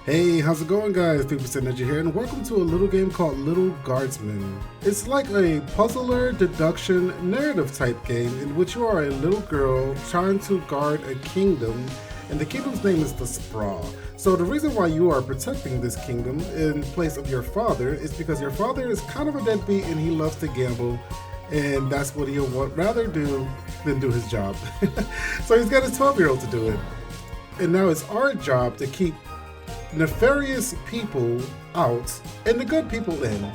Hey, how's it going, guys? 3% Energy here, and welcome to a little game called Little Guardsman. It's like a puzzler, deduction, narrative type game in which you are a little girl trying to guard a kingdom, and the kingdom's name is the Sprawl. So the reason why you are protecting this kingdom in place of your father is because your father is kind of a deadbeat and he loves to gamble, and that's what he'll rather do than do his job. So he's got a 12-year-old to do it. And now it's our job to keep nefarious people out and the good people in.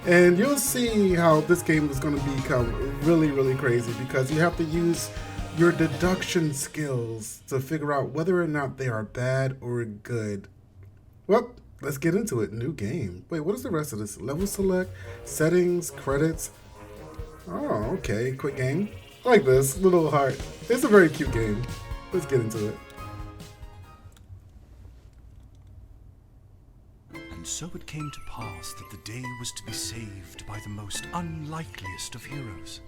And you'll see how this game is going to become really, really crazy because you have to use your deduction skills to figure out whether or not they are bad or good. Well, let's get into it. New game. Wait, what is the rest of this? Level select, settings, credits. Oh, okay. Quick game. I like this. Little heart. It's a very cute game. Let's get into it. And so it came to pass that the day was to be saved by the most unlikeliest of heroes,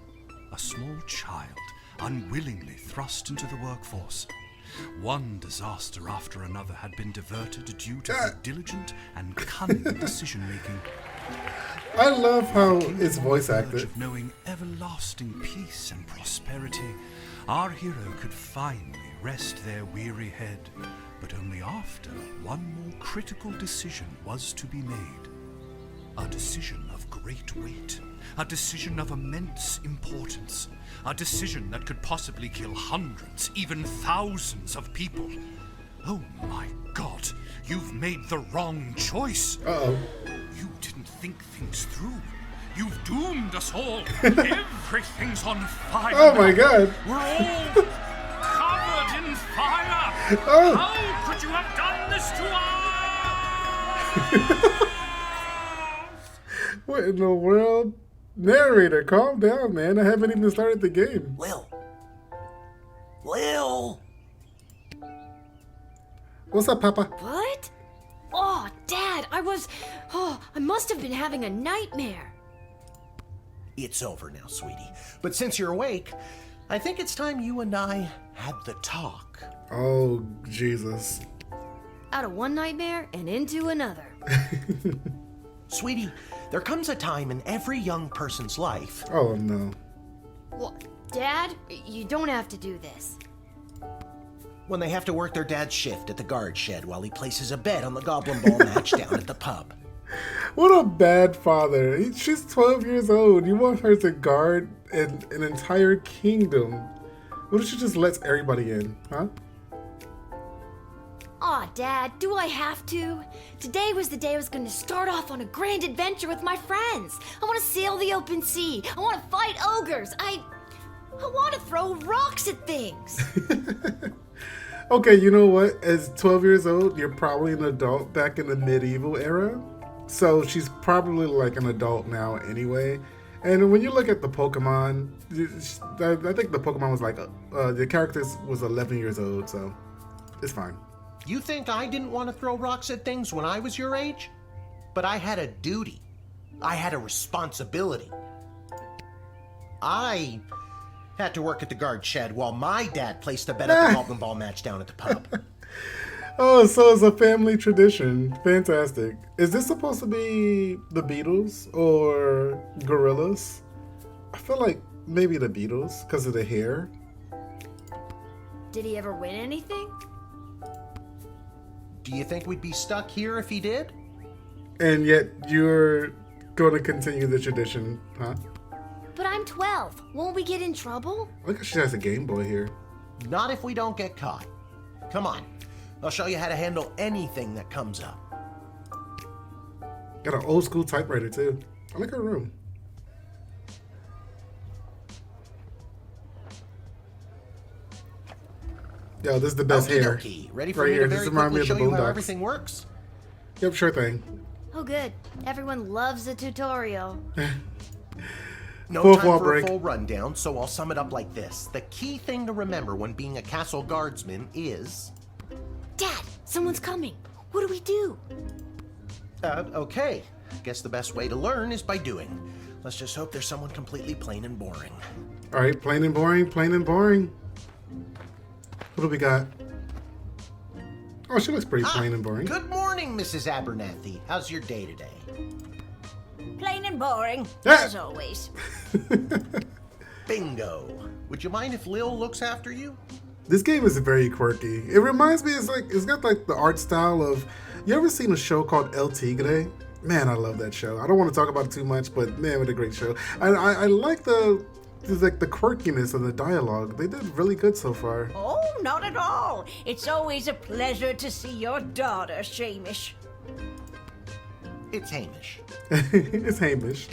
a small child unwillingly thrust into the workforce. One disaster after another had been diverted due to her diligent and cunning decision-making. I love how it's voice acted. Of knowing everlasting peace and prosperity, our hero could finally rest their weary head. But only after one more critical decision was to be made. A decision of great weight. A decision of immense importance. A decision that could possibly kill hundreds, even thousands of people. Oh my God, you've made the wrong choice. Uh-oh. You didn't think things through. You've doomed us all. Everything's on fire. Oh my God. We're all covered in fire. Oh. How could you have done this to us? What in the world? Narrator, calm down, man. I haven't even started the game. Lil! What's up, Papa? What? Oh, Dad, I must have been having a nightmare. It's over now, sweetie. But since you're awake, I think it's time you and I had the talk. Oh, Jesus. Out of one nightmare and into another. Sweetie, there comes a time in every young person's life. Oh, no. What? Dad, you don't have to do this. When they have to work their dad's shift at the guard shed while he places a bet on the goblin ball match down at the pub. What a bad father. She's 12 years old. You want her to guard an entire kingdom. What if she just lets everybody in, huh? Aw, Dad, do I have to? Today was the day I was going to start off on a grand adventure with my friends. I want to sail the open sea. I want to fight ogres. I want to throw rocks at things. Okay, you know what? As 12 years old, you're probably an adult back in the medieval era. So she's probably like an adult now anyway. And when you look at the Pokemon, I think the Pokemon was like, the character was 11 years old, so it's fine. You think I didn't want to throw rocks at things when I was your age? But I had a duty. I had a responsibility. I had to work at the guard shed while my dad placed a bet at the goblin ball match down at the pub. Oh, so it's a family tradition. Fantastic. Is this supposed to be the Beatles or Gorillas? I feel like maybe the Beatles because of the hair. Did he ever win anything? Do you think we'd be stuck here if he did? And yet you're going to continue the tradition, huh? But I'm 12. Won't we get in trouble? Look, she has a Game Boy here. Not if we don't get caught. Come on. I'll show you how to handle anything that comes up. Got an old school typewriter too. I like her room. Yo, this is the best hair. Okie-dokie. Ready for Right me here. to This very reminds me quickly of the show you how Boondocks. everything works? Yep, sure thing. Oh, good. Everyone loves a tutorial. No Fourth time wall for break. a full rundown, so I'll sum it up like this. The key thing to remember when being a castle guardsman is... Dad, someone's coming. What do we do? Okay. Guess the best way to learn is by doing. Let's just hope there's someone completely plain and boring. All right, plain and boring, plain and boring. What do we got? Oh, she looks pretty plain and boring. Good morning, Mrs. Abernathy. How's your day today? Plain and boring, Ah. as always. Bingo. Would you mind if Lil looks after you? This game is very quirky. It reminds me, it's got like the art style of, you ever seen a show called El Tigre? Man, I love that show. I don't want to talk about it too much, but man, what a great show. And I like the quirkiness of the dialogue. They did really good so far. Oh, not at all. It's always a pleasure to see your daughter, Shamish. It's Hamish. It's Hamish.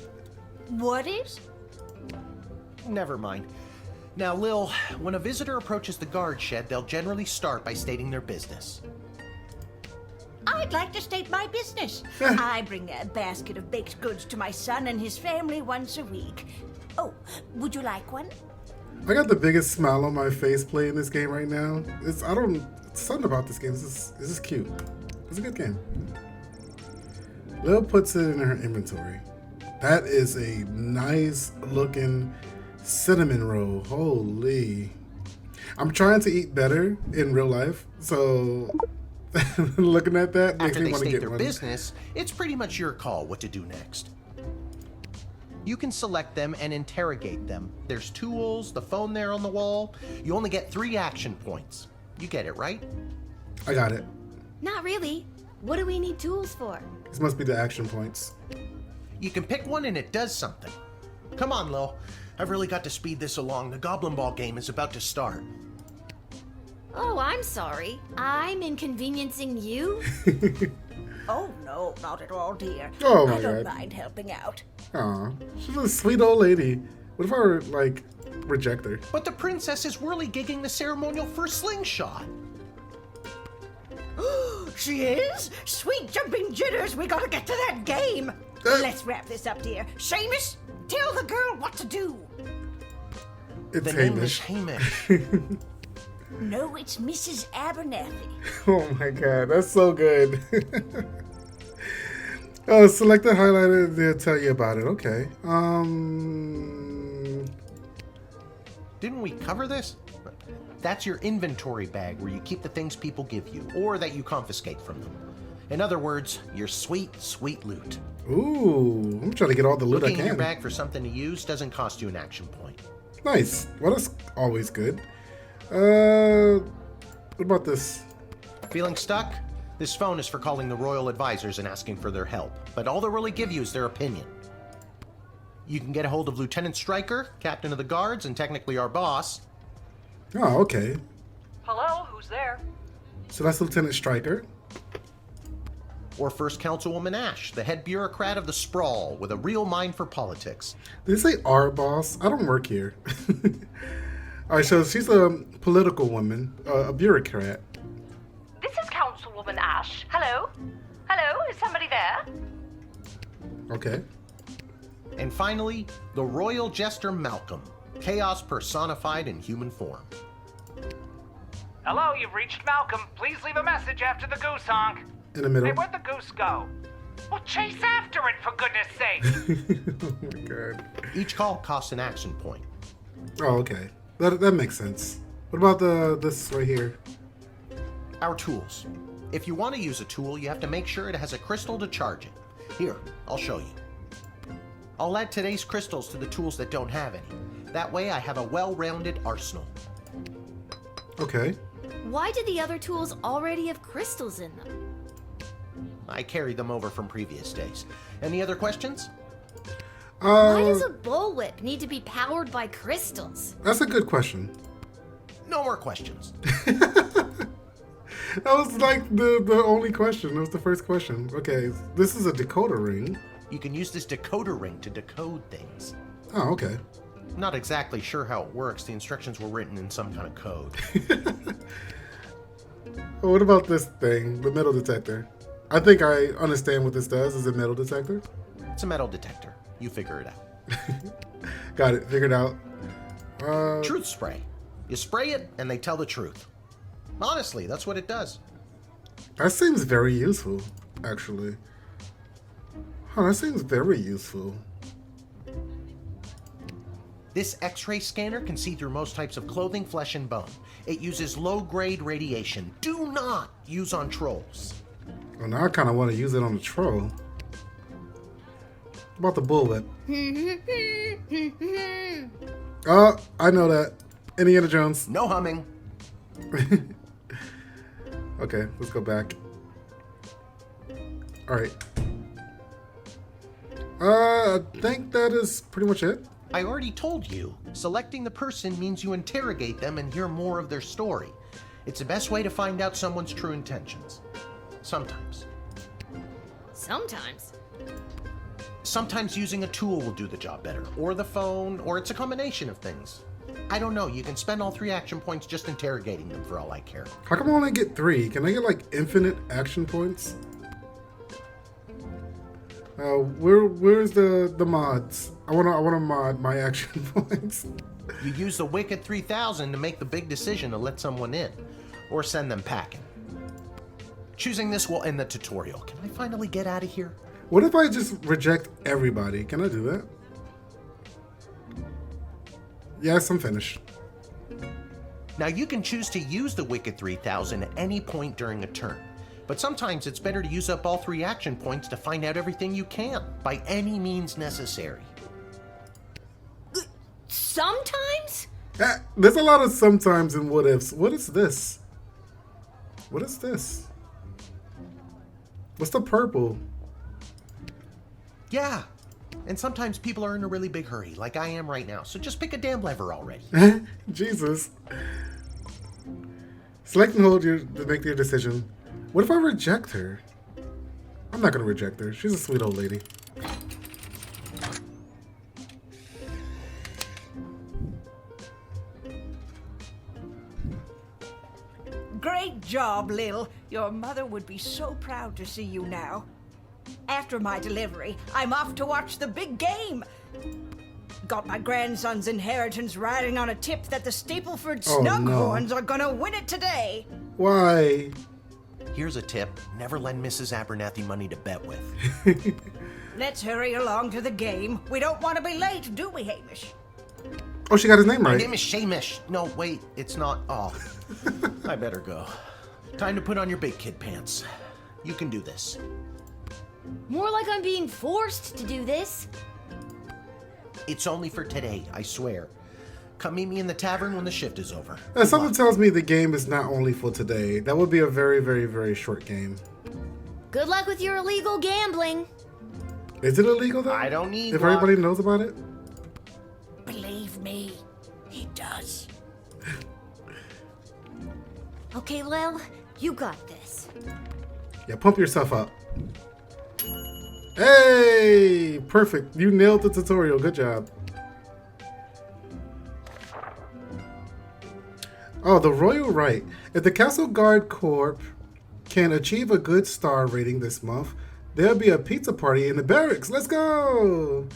What is? Never mind. Now, Lil, when a visitor approaches the guard shed, they'll generally start by stating their business. I'd like to state my business. I bring a basket of baked goods to my son and his family once a week. Oh, would you like one? I got the biggest smile on my face playing this game right now. Something about this game. This is cute. It's a good game. Lil puts it in her inventory. That is a nice looking cinnamon roll. Holy. I'm trying to eat better in real life, so looking at that makes After me they want to state get their one. business, it's pretty much your call what to do next. You can select them and interrogate them. There's tools, the phone there on the wall. You only get 3 action points. You get it, right? I got it. Not really. What do we need tools for? This must be the action points. You can pick one and it does something. Come on, Lil. I've really got to speed this along. The Goblin Ball game is about to start. Oh, I'm sorry. I'm inconveniencing you? Oh, no, not at all, dear. Oh, my I don't God. mind helping out. Aw, she's a sweet old lady. What if I were, like, reject her? But the princess is whirligigging the ceremonial for slingshot. She is? Sweet jumping jitters, we gotta get to that game. Let's wrap this up, dear. Seamus, tell the girl what to do. It's The name is Hamish. Hamish. No, it's Mrs. Abernathy. Oh my god, that's so good. Oh, select the highlighter, they'll tell you about it. Okay. Didn't we cover this? That's your inventory bag where you keep the things people give you, or that you confiscate from them. In other words, your sweet, sweet loot. Ooh, I'm trying to get all the loot Looking I in your can. bag for something to use doesn't cost you an action point. Nice. Well, that's always good. What about this? Feeling stuck? This phone is for calling the royal advisors and asking for their help, but all they'll really give you is their opinion. You can get a hold of Lieutenant Stryker, captain of the guards, and technically our boss. Oh, okay. Hello, who's there? So that's Lieutenant Stryker. Or First Councilwoman Ash, the head bureaucrat of the Sprawl, with a real mind for politics. Did they say our boss? I don't work here. All right, so she's a political woman, a bureaucrat. This is Councilwoman Ash. Hello? Hello, is somebody there? Okay. And finally, the royal jester Malcolm, chaos personified in human form. Hello, you've reached Malcolm. Please leave a message after the goose honk. In the middle. Hey, where'd the goose go? Well, chase after it, for goodness sake. Oh my god. Each call costs an action point. Oh, okay. That makes sense. What about this right here? Our tools. If you want to use a tool, you have to make sure it has a crystal to charge it. Here, I'll show you. I'll add today's crystals to the tools that don't have any. That way I have a well-rounded arsenal. Okay. Why did the other tools already have crystals in them? I carried them over from previous days. Any other questions? Why does a bullwhip need to be powered by crystals? That's a good question. No more questions. That was like the only question. That was the first question. Okay, this is a decoder ring. You can use this decoder ring to decode things. Oh, okay. I'm not exactly sure how it works. The instructions were written in some kind of code. What about this thing, the metal detector? I think I understand what this does. Is a metal detector? It's a metal detector. You figure it out. Got it. Figured out. Truth spray. You spray it and they tell the truth. Honestly, that's what it does. That seems very useful, actually. Huh, that seems very useful. This X-ray scanner can see through most types of clothing, flesh, and bone. It uses low-grade radiation. Do not use on trolls. Well, now I kind of want to use it on the troll. What about the bullwhip? Oh, I know that. Indiana Jones. No humming. Okay, let's go back. Alright. I think that is pretty much it. I already told you. Selecting the person means you interrogate them and hear more of their story. It's the best way to find out someone's true intentions. Sometimes. Sometimes. Sometimes using a tool will do the job better, or the phone, or it's a combination of things. I don't know, you can spend all 3 action points just interrogating them for all I care. How come I only get 3? Can I get like infinite action points? Where's the mods? I wanna mod my action points. You use the Wicked 3000 to make the big decision to let someone in, or send them packing. Choosing this will end the tutorial. Can I finally get out of here? What if I just reject everybody? Can I do that? Yes, I'm finished. Now you can choose to use the Wicked 3000 at any point during a turn, but sometimes it's better to use up all 3 action points to find out everything you can, by any means necessary. Sometimes? There's a lot of sometimes and what ifs. What is this? What is this? What's the purple? Yeah, and sometimes people are in a really big hurry, like I am right now, so just pick a damn lever already. Jesus. Select and hold to make your decision. What if I reject her? I'm not gonna reject her. She's a sweet old lady. Great job, Lil. Your mother would be so proud to see you now. After my delivery, I'm off to watch the big game. Got my grandson's inheritance riding on a tip that the Stapleford Snughorns are gonna win it today. Why? Here's a tip. Never lend Mrs. Abernathy money to bet with. Let's hurry along to the game. We don't want to be late, do we, Hamish? Oh, she got his name My right. name is Shamish. No, wait, it's not. Oh, I better go. Time to put on your big kid pants. You can do this. More like I'm being forced to do this. It's only for today, I swear. Come meet me in the tavern when the shift is over. Something tells me the game is not only for today. That would be a very, very, very short game. Good luck with your illegal gambling. Is it illegal though? I don't need If luck. everybody knows about it? Believe me, he does. Okay, Lil, you got this. Yeah, pump yourself up. Hey! Perfect. You nailed the tutorial. Good job. Oh, the Royal Right. If the Castle Guard Corps can achieve a good star rating this month, there'll be a pizza party in the barracks. Let's go!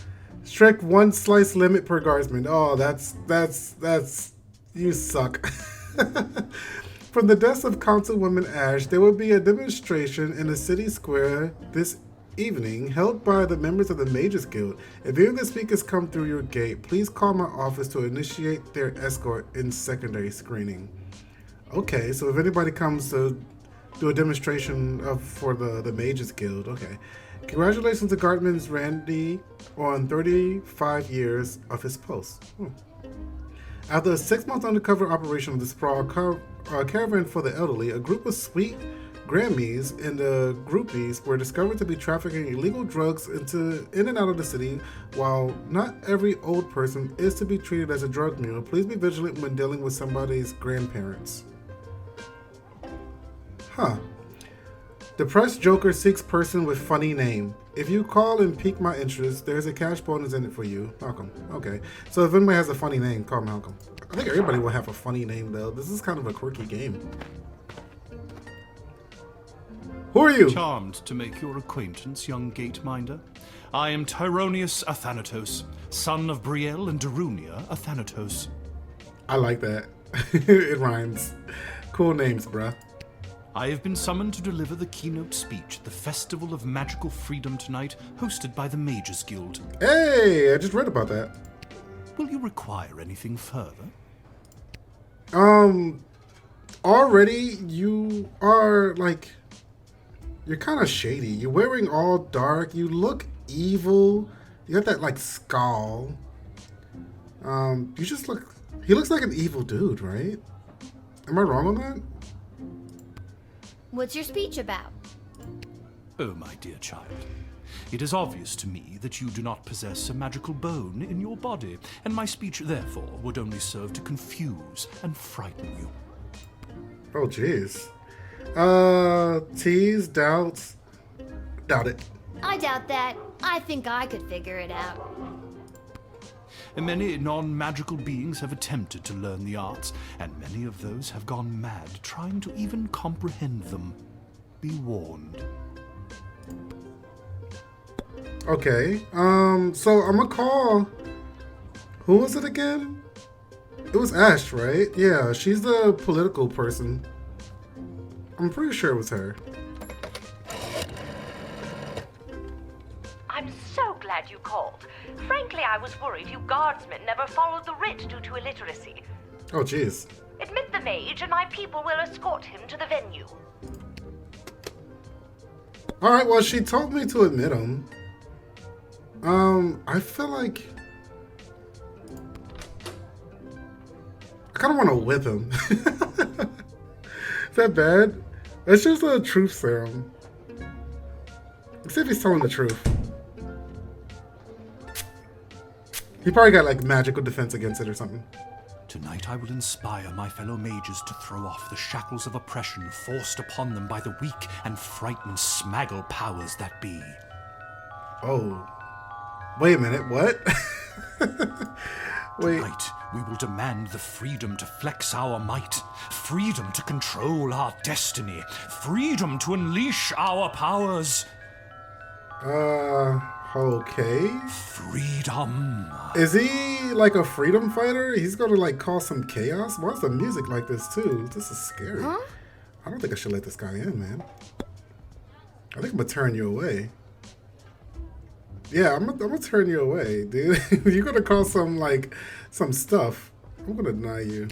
Strict 1 slice limit per guardsman. Oh, that's you suck. From the desk of Councilwoman Ash, there will be a demonstration in the city square this evening held by the members of the Mages Guild. If any of the speakers come through your gate, please call my office to initiate their escort in secondary screening. Okay, so if anybody comes to do a demonstration for the Mages Guild, okay. Congratulations to Guardsman's Randy on 35 years of his post. After a 6-month undercover operation of the Sprawl Caravan for the Elderly, a group of sweet Grammys and the groupies were discovered to be trafficking illegal drugs in and out of the city. While not every old person is to be treated as a drug mule, please be vigilant when dealing with somebody's grandparents. Huh. Depressed Joker seeks person with funny name. If you call and pique my interest, there's a cash bonus in it for you. Malcolm. Okay. So if anybody has a funny name, call Malcolm. I think everybody will have a funny name though. This is kind of a quirky game. Who are you? Charmed to make your acquaintance, young gateminder. I am Tyronius Athanatos, son of Brielle and Darunia Athanatos. I like that. It rhymes. Cool names, bruh. I have been summoned to deliver the keynote speech at the Festival of Magical Freedom tonight, hosted by the Mages Guild. Hey, I just read about that. Will you require anything further? Already you are like, you're kind of shady. You're wearing all dark. You look evil. You got that like scowl. You just look, he looks like an evil dude, right? Am I wrong on that? What's your speech about? Oh, my dear child. It is obvious to me that you do not possess a magical bone in your body, and my speech, therefore, would only serve to confuse and frighten you. Oh, jeez. Tease, doubts. Doubt it. I doubt that. I think I could figure it out. Many non-magical beings have attempted to learn the arts, and many of those have gone mad trying to even comprehend them. Be warned. Okay, so I'm gonna call, who was it again? It was Ash, right? Yeah, she's the political person. I'm pretty sure it was her. I'm so glad you called. Frankly, I was worried you guardsmen never followed the writ due to illiteracy. Oh, jeez. Admit the mage, and my people will escort him to the venue. Alright, well, she told me to admit him. I feel like I kind of want to whip him. Is that bad? It's just a truth serum. Let's see if he's telling the truth. He probably got like magical defense against it or something. Tonight I will inspire my fellow mages to throw off the shackles of oppression forced upon them by the weak and frightened smaggle powers that be. Oh. Wait a minute, what? Wait. Tonight, we will demand the freedom to flex our might, freedom to control our destiny, freedom to unleash our powers. Okay. Freedom. Is he like a freedom fighter? He's gonna like cause some chaos? Why's the music like this too? This is scary. Huh? I don't think I should let this guy in, man. I think I'm gonna turn you away. Yeah, I'm gonna turn you away, dude. You're gonna cause some some stuff. I'm gonna deny you.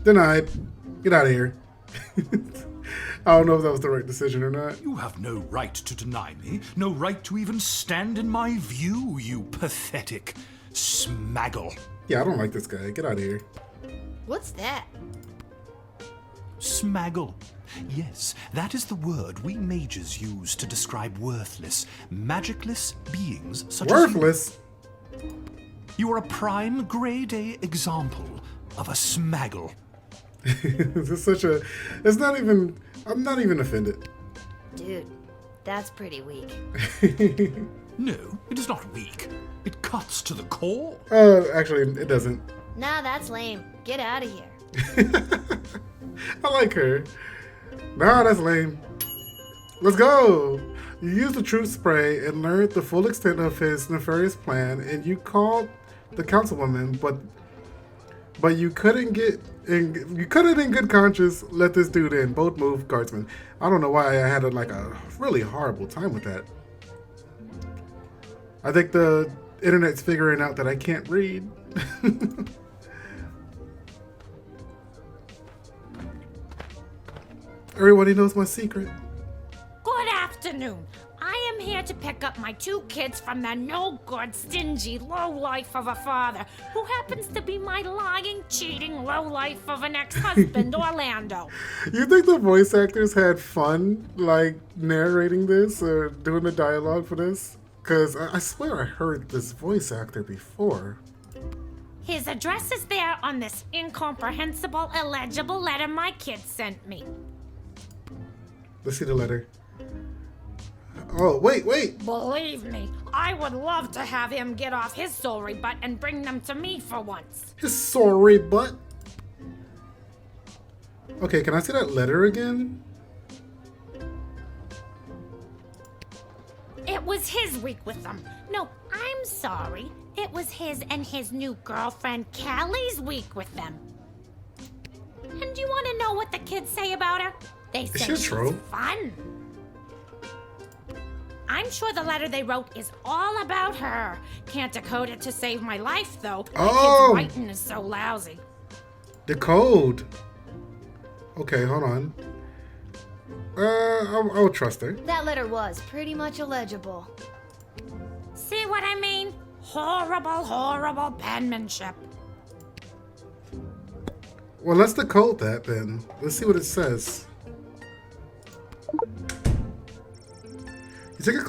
Denied. Get out of here. I don't know if that was the right decision or not. You have no right to deny me, no right to even stand in my view, you pathetic smaggle. Yeah, I don't like this guy. Get out of here. What's that? Smaggle. Yes, that is the word we mages use to describe worthless, magicless beings such Worthless? as you. You are a prime grade A example of a smaggle. This is such a... It's not even... I'm not even offended. Dude, that's pretty weak. No, it is not weak. It cuts to the core. Actually, it doesn't. Nah, that's lame. Get out of here. I like her. Nah, that's lame. Let's go. You used the truth spray and learned the full extent of his nefarious plan, and you called the councilwoman, but you couldn't in good conscience let this dude in. Both move, Guardsman. I don't know why I had a really horrible time with that. I think the internet's figuring out that I can't read. Everybody knows my secret. Good afternoon. I am here to pick up my two kids from the no-good, stingy lowlife of a father who happens to be my lying, cheating lowlife of an ex-husband, Orlando. You think the voice actors had fun, narrating this or doing the dialogue for this? Because I swear I heard this voice actor before. His address is there on this incomprehensible, illegible letter my kids sent me. Let's see the letter. Oh, wait. Believe me, I would love to have him get off his sorry butt and bring them to me for once. His sorry butt? Okay, can I see that letter again? It was his week with them. No, I'm sorry. It was his and his new girlfriend Callie's week with them. And do you want to know what the kids say about her? They say she's true? fun. I'm sure the letter they wrote is all about her. Can't decode it to save my life, though. Oh! My kid's writing is so lousy. The code. Okay, hold on. I'll trust her. That letter was pretty much illegible. See what I mean? Horrible, horrible penmanship. Well, let's decode that then. Let's see what it says. You take a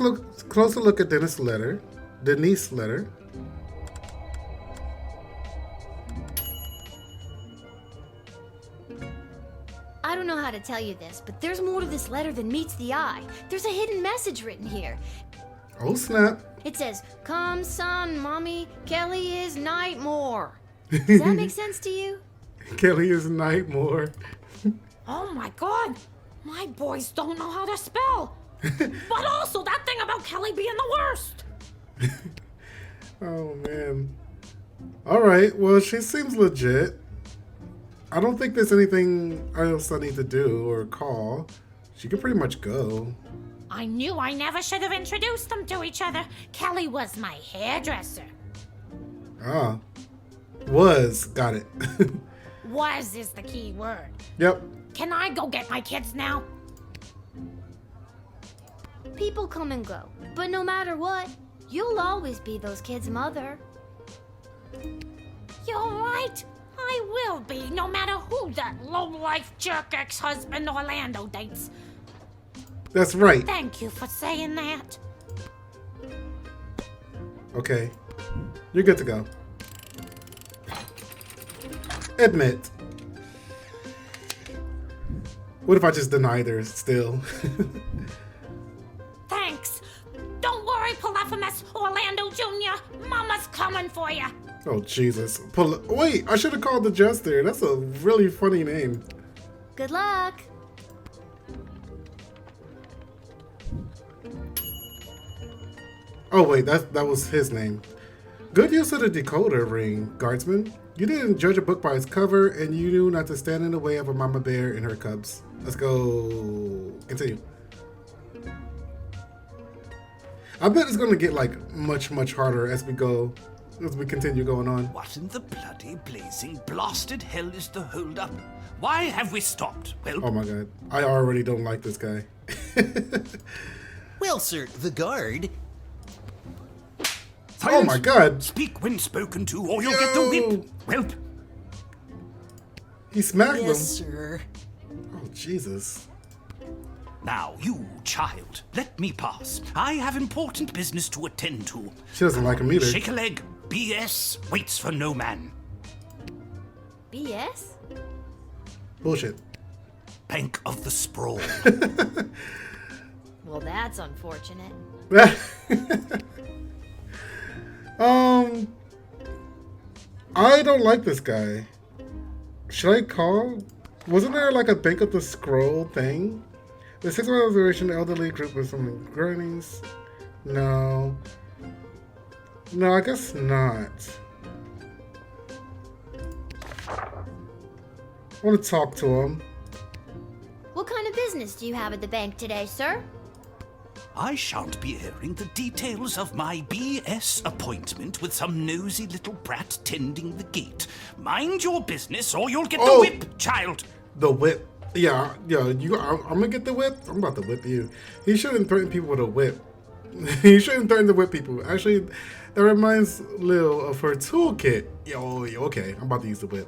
closer look at Dennis' letter. Denise's letter. I don't know how to tell you this, but there's more to this letter than meets the eye. There's a hidden message written here. Oh, snap. It says, "Come, son, mommy, Kelly is Nightmore." Does that make sense to you? Kelly is Nightmare. Oh my god! My boys don't know how to spell! But also that thing about Kelly being the worst! Oh, man. Alright, well, she seems legit. I don't think there's anything else I need to do or call. She could pretty much go. I knew I never should have introduced them to each other. Kelly was my hairdresser. Ah. Was. Got it. Was is the key word. Yep. Can I go get my kids now? People come and go, but no matter what, you'll always be those kids' mother. You're right. I will be, no matter who that low-life jerk ex-husband Orlando dates. That's right. Thank you for saying that. Okay. You're good to go. Admit. What if I just denied her still? Thanks. Don't worry, Polyphemus Orlando Jr. Mama's coming for you. Oh, Jesus. Wait, I should have called the Jester. That's a really funny name. Good luck. Oh, wait, that was his name. Good use of the decoder ring, Guardsman. You didn't judge a book by its cover, and you knew not to stand in the way of a mama bear and her cubs. Let's go. Continue. I bet it's going to get, like, much, much harder as we continue going on. What in the bloody blazing blasted hell is the hold-up? Why have we stopped? Well, Oh my god. I already don't like this guy. Well, sir, the guard. Oh silence! my god. Speak when spoken to, or you'll get the whip. Whelp! He smacked Yes, him. sir. Oh, Jesus. Now, you child, let me pass. I have important business to attend to. She doesn't like him either. Shake a leg. BS waits for no man. BS? Bullshit. Bank of the Sprawl. Well, that's unfortunate. I don't like this guy. Should I call? Wasn't there like a Bank of the Scroll thing? The 6-month observation elderly group with some grannies? No. No, I guess not. I want to talk to him. What kind of business do you have at the bank today, sir? I shan't be airing the details of my BS appointment with some nosy little brat tending the gate. Mind your business or you'll get the Oh. whip, child. The whip. Yeah. I'm gonna get the whip. I'm about to whip you. He shouldn't threaten people with a whip. He shouldn't threaten to whip people. Actually, that reminds Lil of her toolkit. Yo, okay. I'm about to use the whip.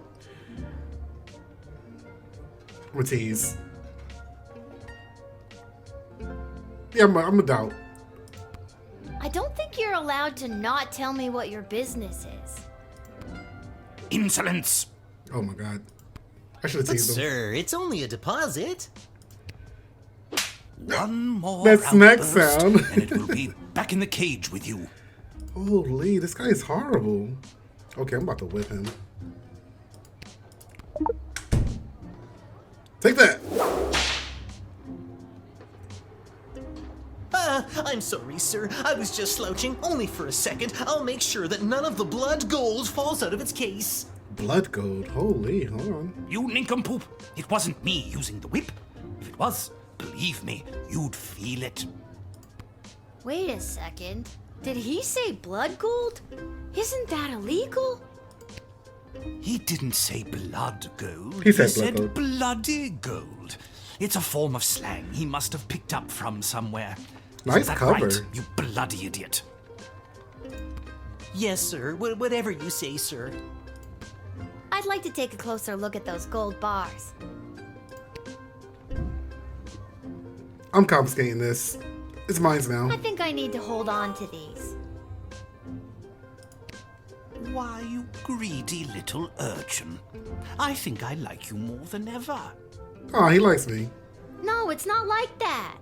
I'm gonna tease. Yeah, I'm a doubt. I don't think you're allowed to not tell me what your business is. Insolence. Oh my god. I should have But, teased him. sir, it's only a deposit. One more That smack outburst, sound. and it will be back in the cage with you. Holy, this guy is horrible. Okay, I'm about to whip him. Take that. I'm sorry, sir. I was just slouching, only for a second. I'll make sure that none of the blood gold falls out of its case. Blood gold. Holy, hold on. You nincompoop. It wasn't me using the whip. If it was, believe me, you'd feel it. Wait a second. Did he say blood gold? Isn't that illegal? He didn't say blood gold. He said blood gold. Bloody gold. It's a form of slang he must have picked up from somewhere. Nice Is that cover. right, you bloody idiot? Yes, sir. Whatever you say, sir. I'd like to take a closer look at those gold bars. I'm confiscating this. It's mine now. I think I need to hold on to these. Why, you greedy little urchin. I think I like you more than ever. Oh, he likes me. No, it's not like that.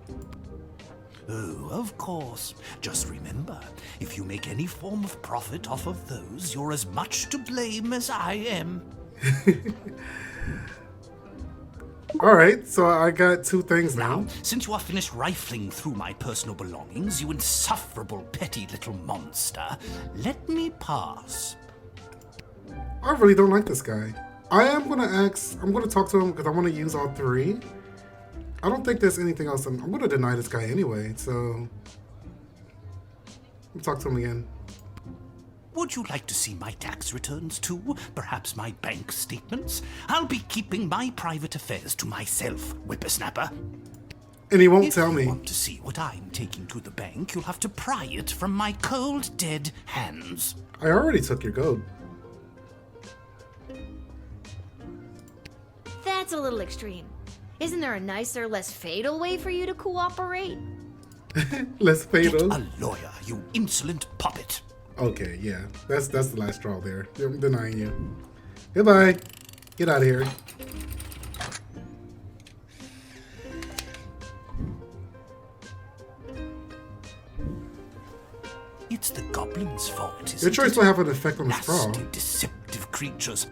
Oh, of course. Just remember, if you make any form of profit off of those, you're as much to blame as I am. Alright, so I got 2 things now. Now, since you are finished rifling through my personal belongings, you insufferable petty little monster, let me pass. I really don't like this guy. I'm gonna talk to him because I want to use all 3. I don't think there's anything else. I'm gonna deny this guy anyway, so I'll talk to him again. Would you like to see my tax returns too? Perhaps my bank statements? I'll be keeping my private affairs to myself, whippersnapper. And he won't If tell you me. want to see what I'm taking to the bank, you'll have to pry it from my cold, dead hands. I already took your gold. That's a little extreme. Isn't there a nicer, less fatal way for you to cooperate? Less Get fatal. a lawyer, you insolent puppet. Okay, yeah. That's the last straw there. I'm denying you. Goodbye. Get out of here. It's the goblin's fault, isn't Your choice it? will have an effect on the straw. Nasty, deceptive creatures.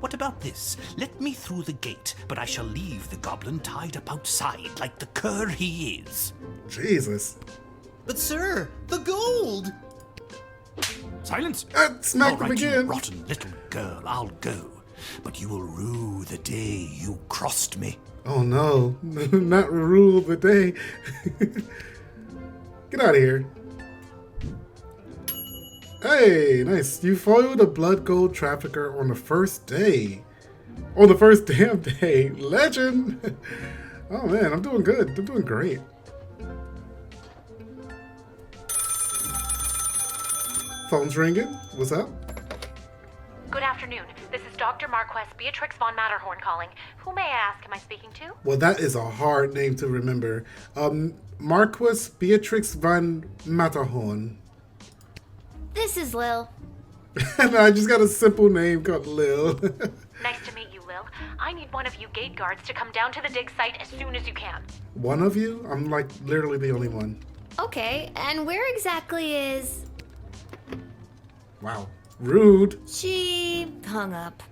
What about this? Let me through the gate, but I shall leave the goblin tied up outside like the cur he is. Jesus. But, sir, the gold! Silence! Smack All him right, you again. rotten little girl, I'll go. But you will rue the day you crossed me. Oh no. Not rule the day. Get out of here. Hey, nice. You foiled a blood gold trafficker on the first day. On the first damn day. Legend. Oh man, I'm doing good. I'm doing great. Phone's ringing. What's up? Good afternoon. This is Dr. Marquess Beatrix von Matterhorn calling. Who may I ask am I speaking to? Well, that is a hard name to remember. Marquess Beatrix von Matterhorn. This is Lil. And I just got a simple name called Lil. Nice to meet you, Lil. I need one of you gate guards to come down to the dig site as soon as you can. One of you? I'm like literally the only one. Okay, and where exactly is... Wow. Rude. She hung up.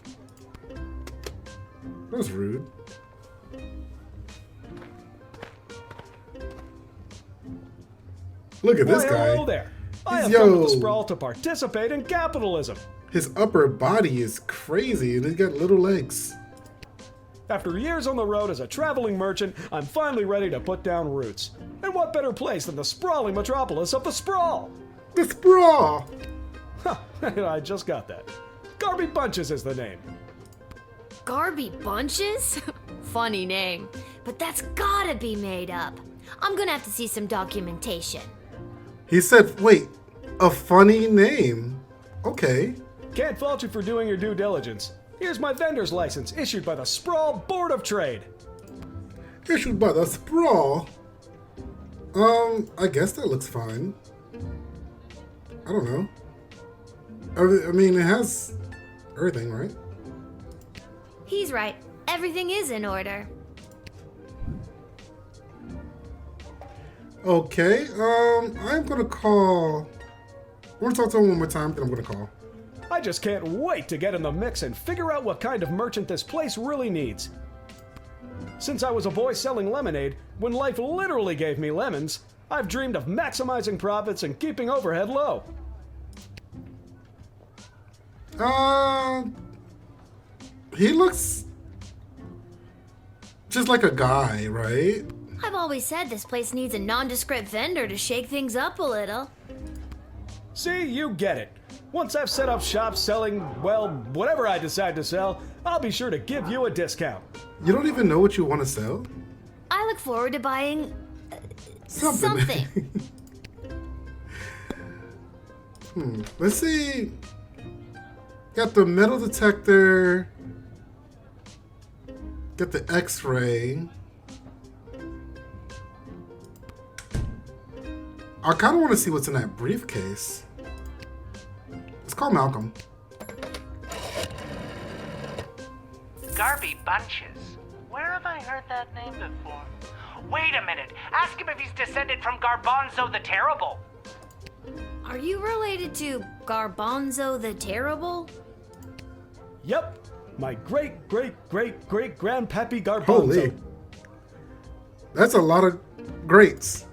That was rude. Look at this guy. Hello there. I have Yo. come to the Sprawl to participate in capitalism. His upper body is crazy and he's got little legs. After years on the road as a traveling merchant, I'm finally ready to put down roots. And what better place than the sprawling metropolis of the Sprawl? The sprawl. I just got that. Garby Bunches is the name. Garby Bunches? Funny name. But that's gotta be made up. I'm gonna have to see some documentation. He said, wait, a funny name. Okay. Can't fault you for doing your due diligence. Here's my vendor's license issued by the Sprawl Board of Trade. Issued by the sprawl. I guess that looks fine. I don't know. I mean, it has everything, right? He's right. Everything is in order. Okay, I'm gonna call... I want to talk to him one more time, then I'm gonna call. I just can't wait to get in the mix and figure out what kind of merchant this place really needs. Since I was a boy selling lemonade, when life literally gave me lemons, I've dreamed of maximizing profits and keeping overhead low. He looks just like a guy, right? I've always said this place needs a nondescript vendor to shake things up a little. See, you get it. Once I've set up shop selling, well, whatever I decide to sell, I'll be sure to give you a discount. You don't even know what you want to sell? I look forward to buying something. Let's see. Got the metal detector. Got the X-ray. I kind of want to see what's in that briefcase. Let's call Malcolm. Garby Bunches. Where have I heard that name before? Wait a minute. Ask him if he's descended from Garbanzo the Terrible. Are you related to Garbanzo the Terrible? Yep, my great-great-great-great-grandpappy Garbanzo. Holy. That's a lot of greats.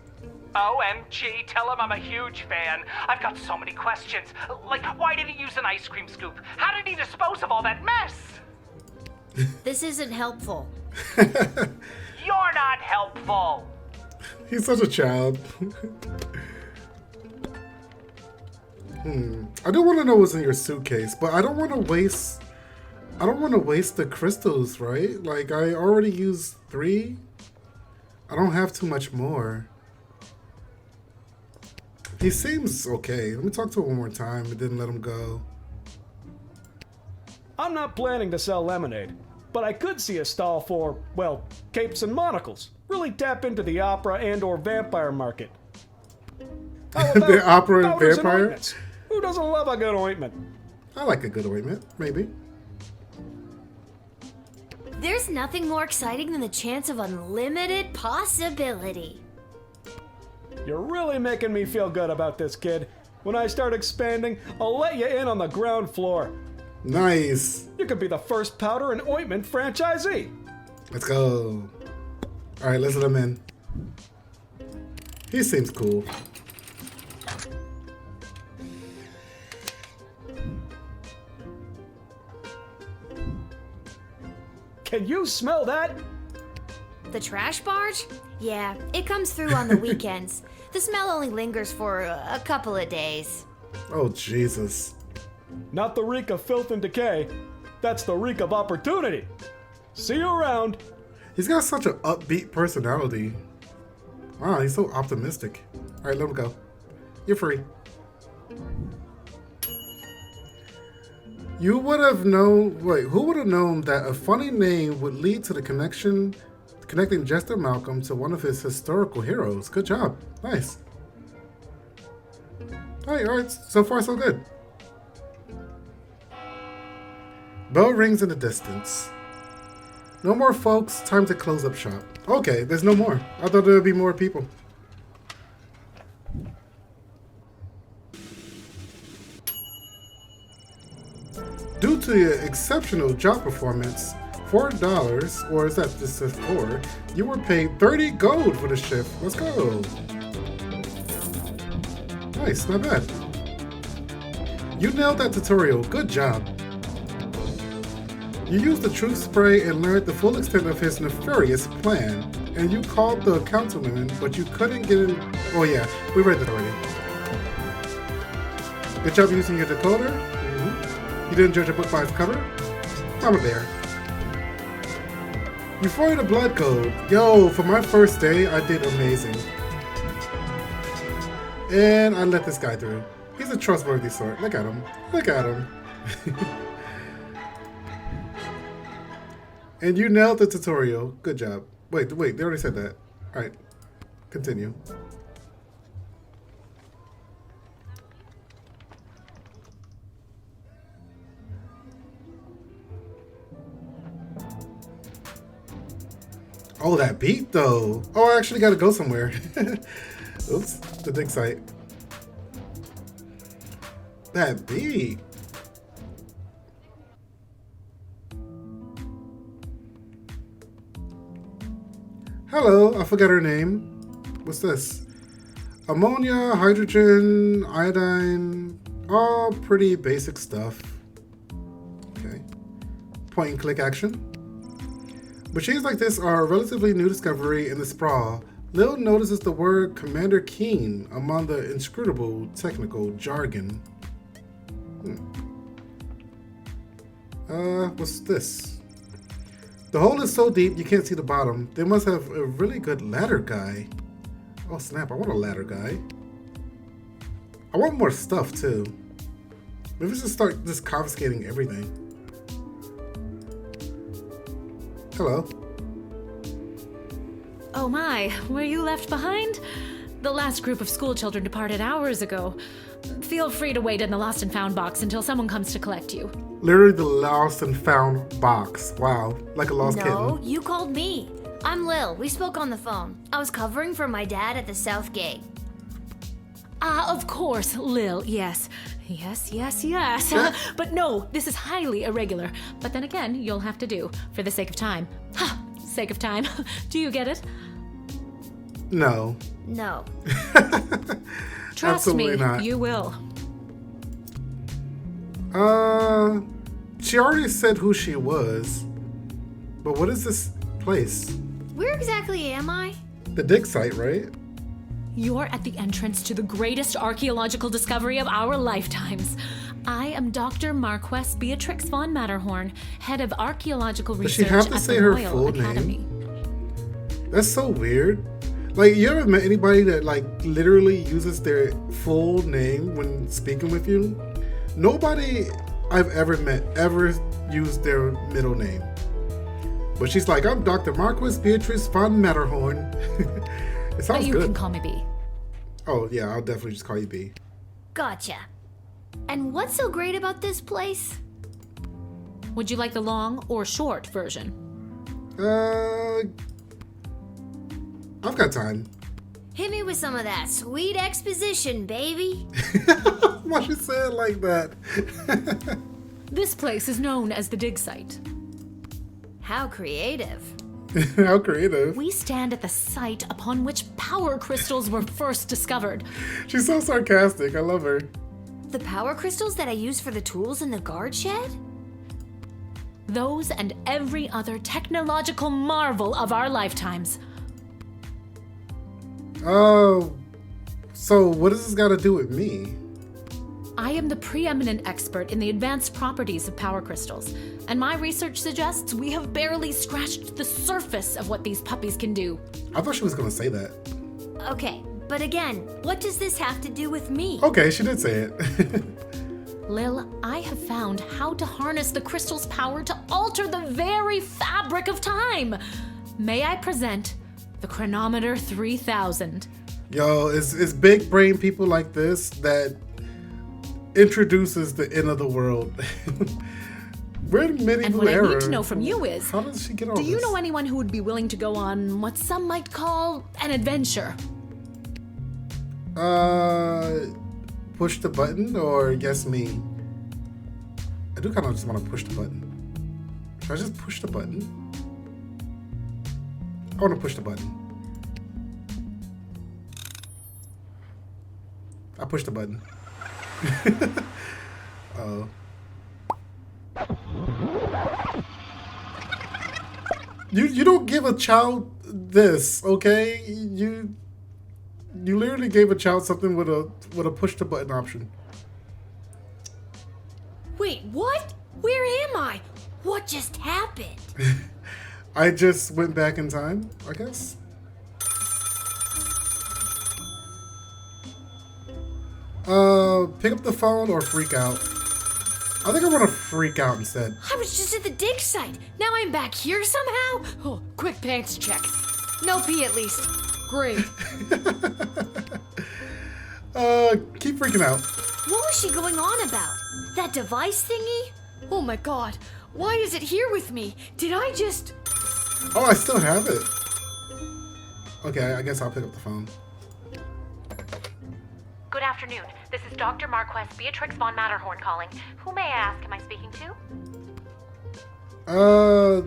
OMG, tell him I'm a huge fan. I've got so many questions. Like, why did he use an ice cream scoop? How did he dispose of all that mess? This isn't helpful. You're not helpful. He's such a child. I do want to know what's in your suitcase, but I don't want to waste the crystals, right? Like, I already used 3. I don't have too much more. He seems okay. Let me talk to him one more time and then let him go. I'm not planning to sell lemonade, but I could see a stall for, well, capes and monocles. Really tap into the opera and or vampire market. How about The opera and powders vampire? ointments? Who doesn't love a good ointment? I like a good ointment, maybe. There's nothing more exciting than the chance of unlimited possibility. You're really making me feel good about this, kid. When I start expanding, I'll let you in on the ground floor. Nice. You could be the first powder and ointment franchisee. Let's go. All right, let's let him in. He seems cool. Can you smell that? The trash barge? Yeah, it comes through on the weekends. The smell only lingers for a couple of days. Oh, Jesus. Not the reek of filth and decay. That's the reek of opportunity. See you around. He's got such an upbeat personality. Wow, he's so optimistic. All right, let him go. You're free. You would have known, wait, who would have known that a funny name would lead to the connecting Jester Malcolm to one of his historical heroes? Good job. Nice. All right, so far so good. Bell rings in the distance. No more folks, time to close up shop. Okay, there's no more. I thought there would be more people. Due to your exceptional job performance, $4, or is that just says 4, you were paid 30 gold for the shift. Let's go. Nice, not bad. You nailed that tutorial. Good job. You used the truth spray and learned the full extent of his nefarious plan. And you called the councilman, but you couldn't get in. Oh yeah, we read that already. Good job using your decoder. You didn't judge a book by its cover? Mama Bear. You followed a blood code. Yo, for my first day, I did amazing. And I let this guy through. He's a trustworthy sort. Look at him. Look at him. And you nailed the tutorial. Good job. Wait, they already said that. Alright, continue. Oh, that beat though. Oh, I actually gotta go somewhere. Oops, the dig site. That beat. Hello, I forgot her name. What's this? Ammonia, hydrogen, iodine, all pretty basic stuff. Okay. Point and click action. Machines like this are a relatively new discovery in the sprawl. Lil notices the word Commander Keen among the inscrutable technical jargon. What's this? The hole is so deep you can't see the bottom. They must have a really good ladder guy. Oh snap, I want a ladder guy. I want more stuff too. Maybe we should start just confiscating everything. Hello. Oh my, were you left behind? The last group of school children departed hours ago. Feel free to wait in the lost and found box until someone comes to collect you. Literally the lost and found box. Wow, like a lost kitten. No, you called me. I'm Lil. We spoke on the phone. I was covering for my dad at the South Gate. Of course, Lil, yes. Yes. But no, this is highly irregular. But then again, you'll have to do, for the sake of time. Ha! Sake of time. Do you get it? No. No. Trust Absolutely me, not. you will. She already said who she was. But what is this place? Where exactly am I? The dig site, right? You're at the entrance to the greatest archaeological discovery of our lifetimes. I am Dr. Marquess Beatrix von Matterhorn, head of archaeological Does she research have to at say the her Royal full Academy. name? That's so weird. Like, you ever met anybody that like literally uses their full name when speaking with you? Nobody I've ever met ever used their middle name. But she's like, I'm Dr. Marquess Beatrice von Matterhorn. It sounds You good. can call me B. Oh yeah, I'll definitely just call you B. Gotcha. And what's so great about this place? Would you like the long or short version? I've got time. Hit me with some of that sweet exposition, baby. Why she say it like that? This place is known as the dig site. How creative. How creative. We stand at the site upon which power crystals were first discovered. She's so sarcastic. I love her. The power crystals that I use for the tools in the guard shed? Those and every other technological marvel of our lifetimes. Oh, so what does this got to do with me? I am the preeminent expert in the advanced properties of power crystals, and my research suggests we have barely scratched the surface of what these puppies can do. I thought she was going to say that. Okay, but again, what does this have to do with me? Okay, she did say it. Lil, I have found how to harness the crystal's power to alter the very fabric of time. May I present the Chronometer 3000? Yo, it's big brain people like this that introduces the end of the world. We're in medieval And what era. I need to know from you is, How does she get all do you this? know anyone who would be willing to go on what some might call an adventure? Push the button or yes me? I do kind of just want to push the button. Should I just push the button? I want to push the button. I pushed the button. Oh. You don't give a child this, okay? You literally gave a child something with a push the button option. Wait, what? Where am I? What just happened? I just went back in time, I guess. Pick up the phone or freak out. I think I want to freak out instead. I was just at the dig site. Now I'm back here somehow? Oh, quick pants check. No pee at least. Great. Keep freaking out. What was she going on about? That device thingy? Oh my god. Why is it here with me? Did I just... Oh, I still have it. Okay, I guess I'll pick up the phone. Good afternoon. This is Dr. Marquess Beatrix von Matterhorn calling. Who may I ask am I speaking to?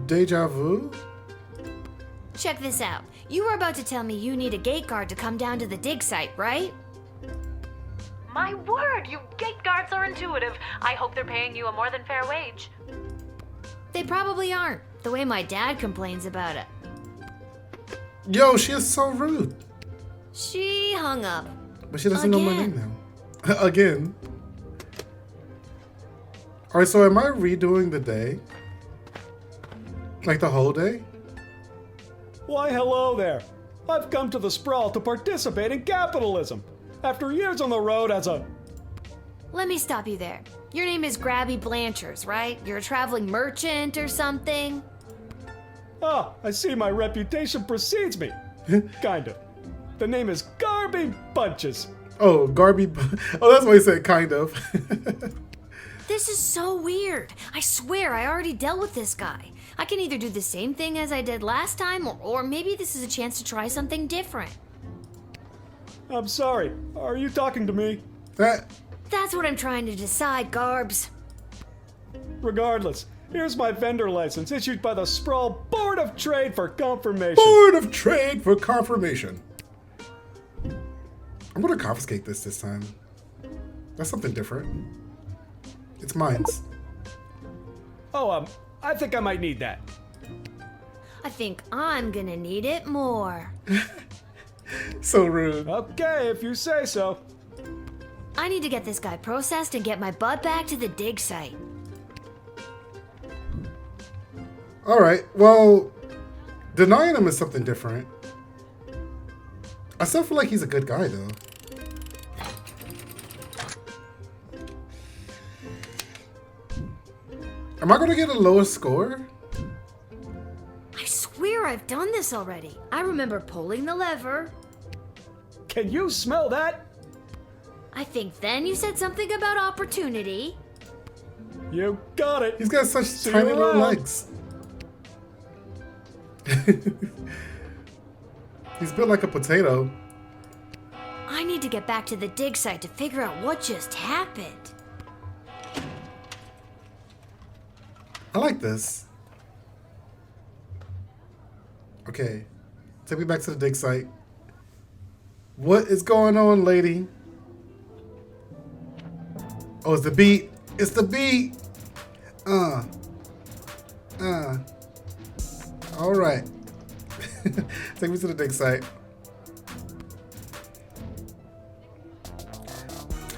Deja vu? Check this out. You were about to tell me you need a gate guard to come down to the dig site, right? My word, you gate guards are intuitive. I hope they're paying you a more than fair wage. They probably aren't. The way my dad complains about it. Yo, she is so rude. She hung up. But she doesn't know my name now. Again. Alright, so am I redoing the day? Like the whole day? Why, hello there. I've come to the Sprawl to participate in capitalism. After years on the road as a... Let me stop you there. Your name is Grabby Blanchers, right? You're a traveling merchant or something? Ah, I see my reputation precedes me. Kind of. The name is Garby Bunches. Oh, Garby. Oh, that's why he said kind of. This is so weird. I swear I already dealt with this guy. I can either do the same thing as I did last time, or maybe this is a chance to try something different. I'm sorry. Are you talking to me? That's what I'm trying to decide, Garbs. Regardless, here's my vendor license issued by the Sprawl Board of Trade for confirmation. Board of Trade for confirmation. I'm gonna confiscate this time. That's something different. It's mine's. Oh, I think I might need that. I think I'm gonna need it more. So rude. Okay, if you say so. I need to get this guy processed and get my butt back to the dig site. Alright, well, denying him is something different. I still feel like he's a good guy, though. Am I gonna get a lower score? I swear I've done this already. I remember pulling the lever. Can you smell that? I think then you said something about opportunity. You got it. He's got such See tiny you little around. legs. He's built like a potato. I need to get back to the dig site to figure out what just happened. I like this. Okay. Take me back to the dig site. What is going on, lady? Oh, it's the beat. It's the beat. All right. Take me to the dig site.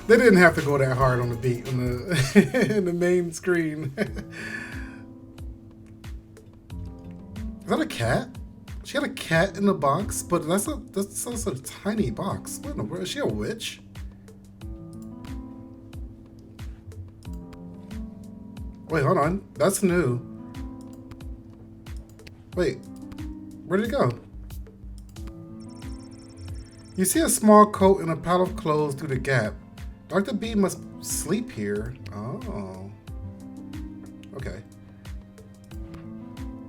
They didn't have to go that hard on the beat on the in the main screen. Is that a cat? She had a cat in the box, but that's a tiny box. What in the world? Is she a witch? Wait, hold on. That's new. Wait, where did it go? You see a small coat and a pile of clothes through the gap. Dr. B must sleep here. Oh. Okay.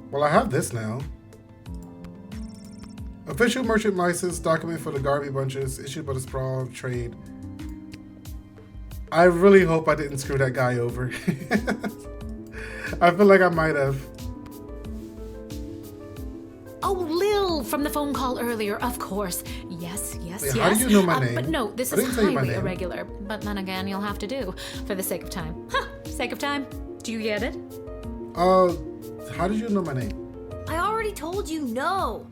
Well, I have this now. Official merchant license document for the Garby Bunches issued by the Sprawl Trade. I really hope I didn't screw that guy over. I feel like I might have. Oh, Lil from the phone call earlier, of course. Yes. Wait, how do you know my name? But no, this I is didn't tell you my highly name. irregular. But then again, you'll have to do for the sake of time. Sake of time. Do you get it? How did you know my name? I already told you no.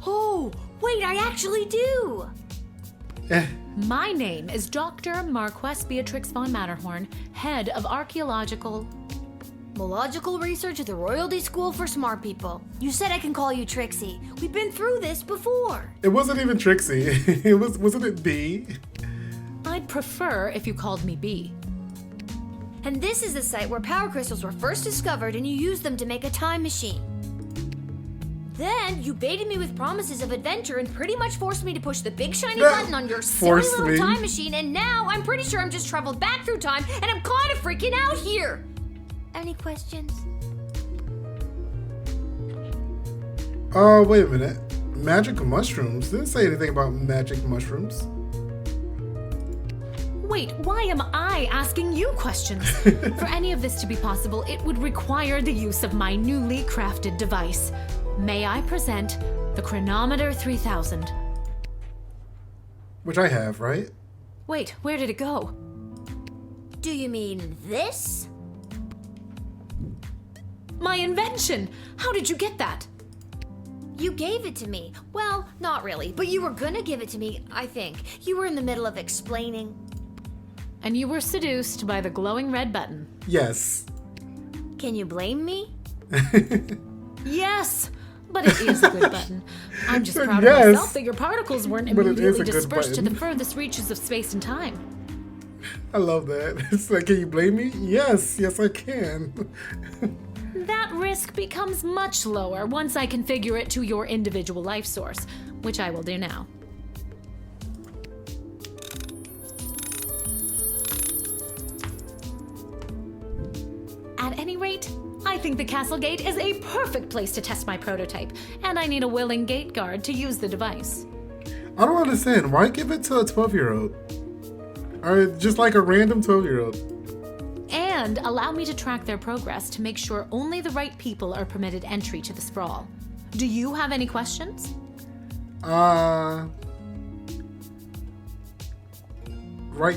Oh, wait, I actually do. My name is Dr. Marquess Beatrix von Matterhorn, head of archaeological... Mological research at the Royalty School for Smart People. You said I can call you Trixie. We've been through this before. It wasn't even Trixie. Wasn't it B? I'd prefer if you called me B. And this is the site where power crystals were first discovered and you used them to make a time machine. Then you baited me with promises of adventure and pretty much forced me to push the big shiny button on your silly Forced little me. time machine, and now I'm pretty sure I'm just traveled back through time and I'm kind of freaking out here. Any questions? Wait a minute. Magic mushrooms? Didn't say anything about magic mushrooms. Wait, why am I asking you questions? For any of this to be possible, it would require the use of my newly crafted device. May I present the Chronometer 3000? Which I have, right? Wait, where did it go? Do you mean this? My invention! How did you get that? You gave it to me. Well, not really, but you were gonna give it to me, I think. You were in the middle of explaining. And you were seduced by the glowing red button. Yes. Can you blame me? Yes! But it is a good button. I'm just proud Yes. of myself that your particles weren't But it is immediately a good dispersed to the button. furthest reaches of space and time. I love that. It's like, can you blame me? Yes, yes I can. That risk becomes much lower once I configure it to your individual life source, which I will do now. At any rate, I think the castle gate is a perfect place to test my prototype, and I need a willing gate guard to use the device. I don't understand. Why give it to a 12-year-old? Or just like a random 12-year-old? And allow me to track their progress to make sure only the right people are permitted entry to the sprawl. Do you have any questions? Right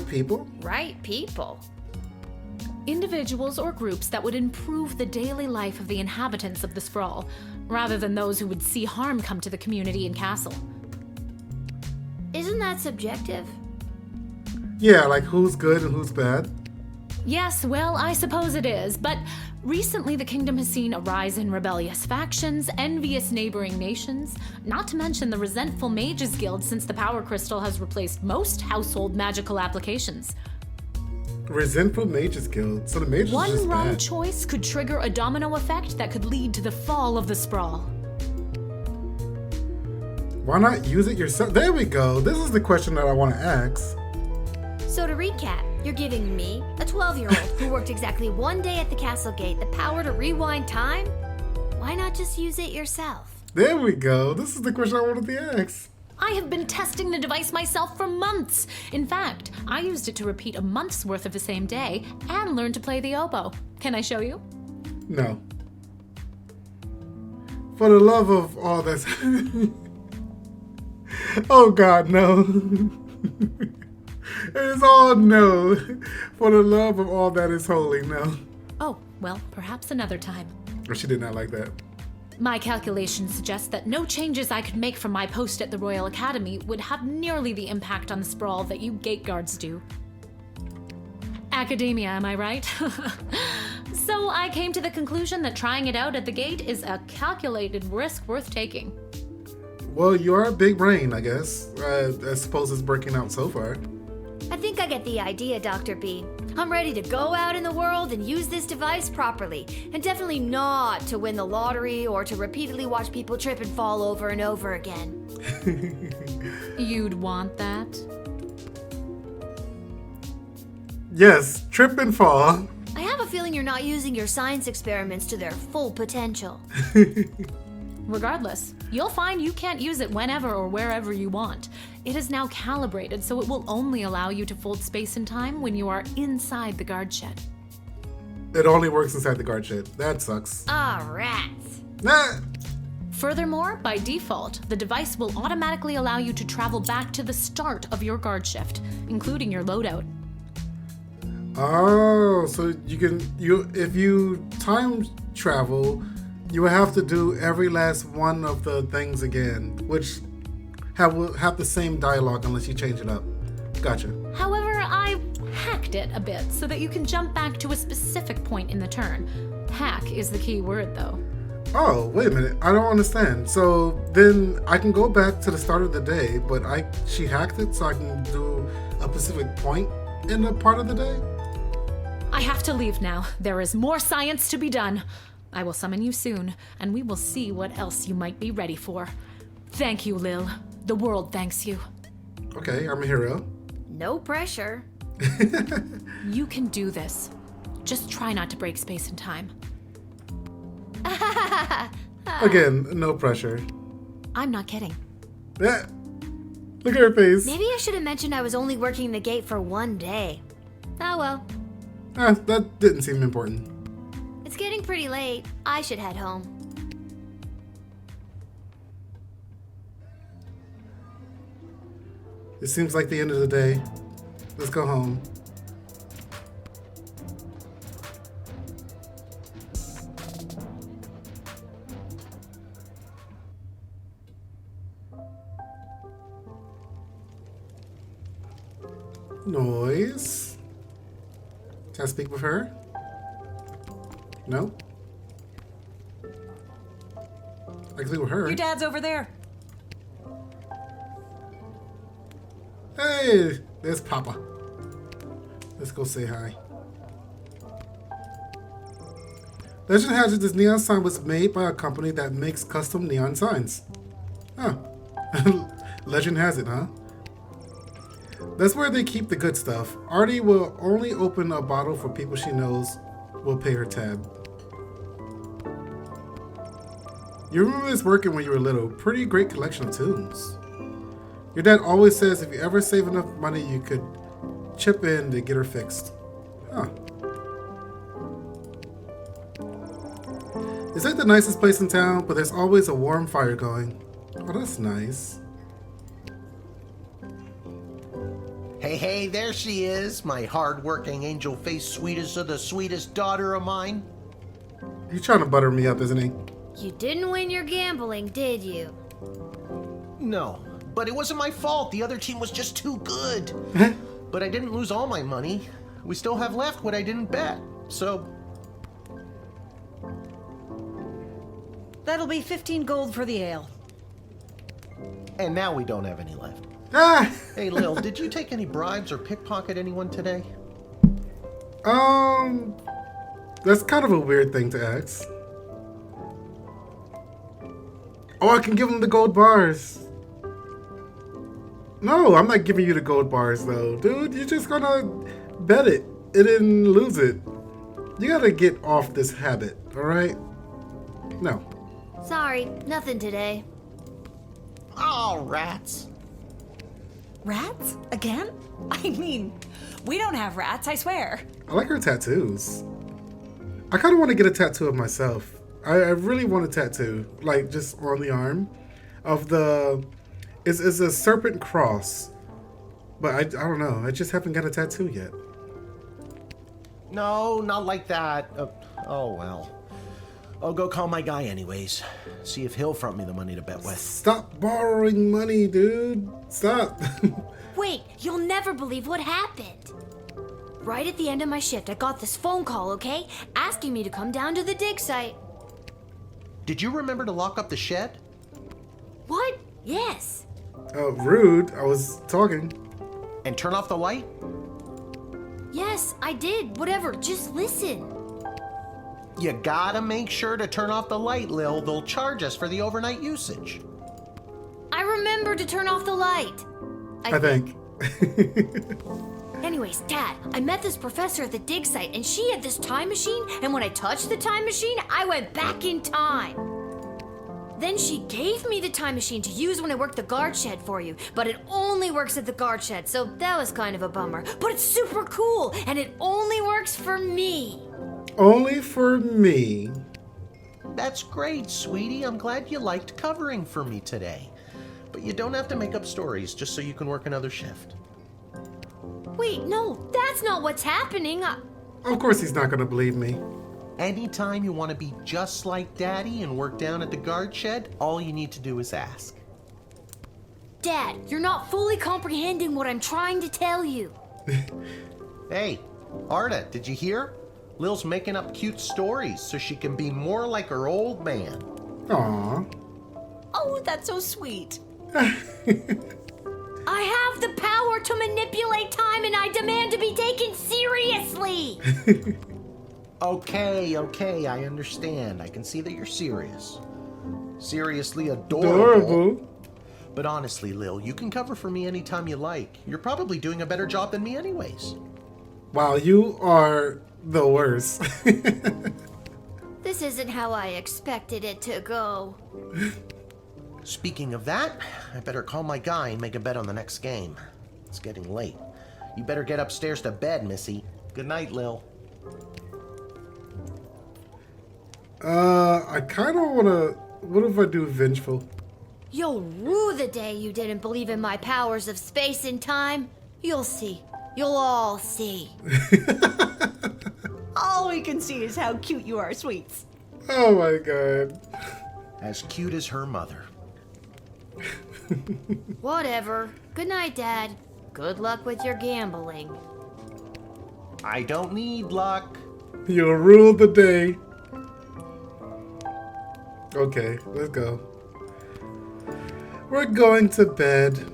people? Right people. Individuals or groups that would improve the daily life of the inhabitants of the sprawl, rather than those who would see harm come to the community and castle. Isn't that subjective? Yeah, like who's good and who's bad? Yes, well, I suppose it is, but recently the kingdom has seen a rise in rebellious factions, envious neighboring nations, not to mention the resentful Mages Guild since the Power Crystal has replaced most household magical applications. Resentful Mages Guild. So the Mages is One just wrong bad. choice could trigger a domino effect that could lead to the fall of the sprawl. Why not use it yourself? There we go. This is the question that I want to ask. So to recap, you're giving me, a 12-year-old who worked exactly one day at the castle gate, the power to rewind time? Why not just use it yourself? There we go. This is the question I wanted to ask. I have been testing the device myself for months. In fact, I used it to repeat a month's worth of the same day and learn to play the oboe. Can I show you? No. For the love of all that's... Oh God, no. It's all no. For the love of all that is holy, no. Oh, well, perhaps another time. Or she did not like that. My calculations suggest that no changes I could make from my post at the Royal Academy would have nearly the impact on the sprawl that you gate guards do. Academia, am I right? So I came to the conclusion that trying it out at the gate is a calculated risk worth taking. Well, you are a big brain, I guess. I suppose it's working out so far. I think I get the idea, Dr. B. I'm ready to go out in the world and use this device properly, and definitely not to win the lottery or to repeatedly watch people trip and fall over and over again. You'd want that? Yes, trip and fall. I have a feeling you're not using your science experiments to their full potential. Regardless, you'll find you can't use it whenever or wherever you want. It is now calibrated, so it will only allow you to fold space and time when you are inside the guard shed. It only works inside the guard shed. That sucks. Ah, rats. Nah. Furthermore, by default, the device will automatically allow you to travel back to the start of your guard shift, including your loadout. Oh, so if you time travel, you will have to do every last one of the things again, which will have the same dialogue unless you change it up. Gotcha. However, I hacked it a bit so that you can jump back to a specific point in the turn. Hack is the key word, though. Oh, wait a minute. I don't understand. So then I can go back to the start of the day, but she hacked it so I can do a specific point in the part of the day? I have to leave now. There is more science to be done. I will summon you soon, and we will see what else you might be ready for. Thank you, Lil. The world thanks you. Okay, I'm a hero. No pressure. You can do this. Just try not to break space and time. Again, no pressure. I'm not kidding. Yeah. Look at her face. Maybe I should have mentioned I was only working the gate for one day. Oh well. That didn't seem important. It's getting pretty late. I should head home. It seems like the end of the day. Let's go home. Noise. Can I speak with her? No? I can speak with her. Your dad's over there. Hey, there's Papa. Let's go say hi. Legend has it this neon sign was made by a company that makes custom neon signs. Huh. Legend has it, huh? That's where they keep the good stuff. Artie will only open a bottle for people she knows will pay her tab. You remember this working when you were little. Pretty great collection of tunes. Your dad always says if you ever save enough money, you could chip in to get her fixed. Huh. It's like the nicest place in town, but there's always a warm fire going. Oh, that's nice. Hey, there she is, my hard-working, angel-faced sweetest of the sweetest daughter of mine. He's trying to butter me up, isn't he? You didn't win your gambling, did you? No, but it wasn't my fault. The other team was just too good. But I didn't lose all my money. We still have left what I didn't bet, so... That'll be 15 gold for the ale. And now we don't have any left. Ah! Hey, Lil, did you take any bribes or pickpocket anyone today? That's kind of a weird thing to ask. Oh, I can give him the gold bars. No, I'm not giving you the gold bars, though. Dude, you're just gonna bet it and then lose it. You gotta get off this habit, alright? No. Sorry, nothing today. Oh, rats. Rats? Again? I mean, we don't have rats, I swear. I like her tattoos. I kind of want to get a tattoo of myself. I really want a tattoo, like just on the arm, of the. It's a serpent cross, but I don't know. I just haven't got a tattoo yet. No, not like that. Oh, well. I'll go call my guy anyways. See if he'll front me the money to bet with. Stop borrowing money, dude. Stop. Wait, you'll never believe what happened. Right at the end of my shift, I got this phone call, okay? Asking me to come down to the dig site. Did you remember to lock up the shed? What? Yes. Rude. I was talking. And turn off the light? Yes, I did. Whatever, just listen. You gotta make sure to turn off the light, Lil. They'll charge us for the overnight usage. I remember to turn off the light. I think. Anyways, Dad, I met this professor at the dig site, and she had this time machine, and when I touched the time machine, I went back in time. Then she gave me the time machine to use when I work the guard shed for you, but it only works at the guard shed, so that was kind of a bummer. But it's super cool, and it only works for me. Only for me. That's great, sweetie. I'm glad you liked covering for me today. But you don't have to make up stories just so you can work another shift. Wait, no, that's not what's happening. Of course he's not gonna believe me. Anytime you want to be just like Daddy and work down at the guard shed, all you need to do is ask. Dad, you're not fully comprehending what I'm trying to tell you. Hey, Arda, did you hear? Lil's making up cute stories so she can be more like her old man. Aww. Oh, that's so sweet. I have the power to manipulate time, and I demand to be taken seriously. Okay, I understand. I can see that you're serious. Seriously adorable. But honestly, Lil, you can cover for me anytime you like. You're probably doing a better job than me anyways. Wow, you are the worst. This isn't how I expected it to go. Speaking of that, I better call my guy and make a bet on the next game. It's getting late. You better get upstairs to bed, Missy. Good night, Lil. I kind of want to... What if I do vengeful? You'll rue the day you didn't believe in my powers of space and time. You'll see. You'll all see. All we can see is how cute you are, sweets. Oh my god. As cute as her mother. Whatever. Good night, Dad. Good luck with your gambling. I don't need luck. You'll rule the day. Okay, let's go. We're going to bed.